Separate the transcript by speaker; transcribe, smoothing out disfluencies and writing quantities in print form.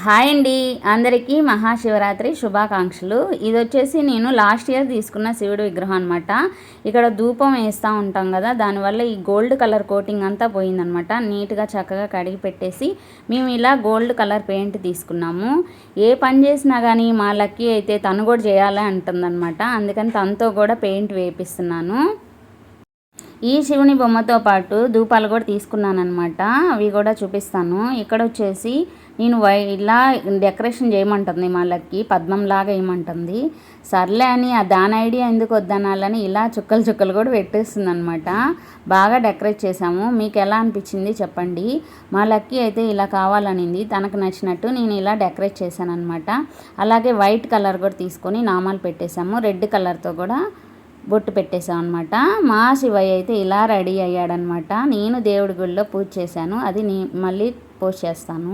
Speaker 1: Hi అండి, అందరికీ మహాశివరాత్రి శుభాకాంక్షలు. ఇది వచ్చేసి నేను లాస్ట్ ఇయర్ తీసుకున్న శివుడి విగ్రహం అనమాట. ఇక్కడ ధూపం వేస్తూ ఉంటాం కదా, దానివల్ల ఈ గోల్డ్ కలర్ కోటింగ్ అంతా పోయిందనమాట. నీట్గా చక్కగా కడిగి పెట్టేసి మేము ఇలా గోల్డ్ కలర్ పెయింట్ తీసుకున్నాము. ఏ పని చేసినా కానీ మా లక్కీ అయితే తను కూడా చేయాలి అంటుందన్నమాట. అందుకని తనతో కూడా పెయింట్ వేపిస్తున్నాను. ఈ శివుని బొమ్మతో పాటు ధూపాలు కూడా తీసుకున్నాను అనమాట. అవి కూడా చూపిస్తాను. ఇక్కడ వచ్చేసి నేను ఇలా డెకరేషన్ చేయమంటుంది మా లక్కీ, పద్మంలాగా వేయమంటుంది. సర్లే అని దాని ఐడియా ఎందుకు వద్దనాలని ఇలా చుక్కలు చుక్కలు కూడా పెట్టేస్తుంది అనమాట. బాగా డెకరేట్ చేసాము. మీకు ఎలా అనిపించింది చెప్పండి. మా లక్కీ అయితే ఇలా కావాలనింది, తనకు నచ్చినట్టు నేను ఇలా డెకరేట్ చేశాను అనమాట. అలాగే వైట్ కలర్ కూడా తీసుకొని నామాలు పెట్టేశాము. రెడ్ కలర్తో కూడా బొట్టు పెట్టేసాం అనమాట. మా శివయ్య అయితే ఇలా రెడీ అయ్యాడనమాట. నేను దేవుడి గుడిలో పూజ చేశాను, అది మళ్ళీ పోస్ట్ చేస్తాను.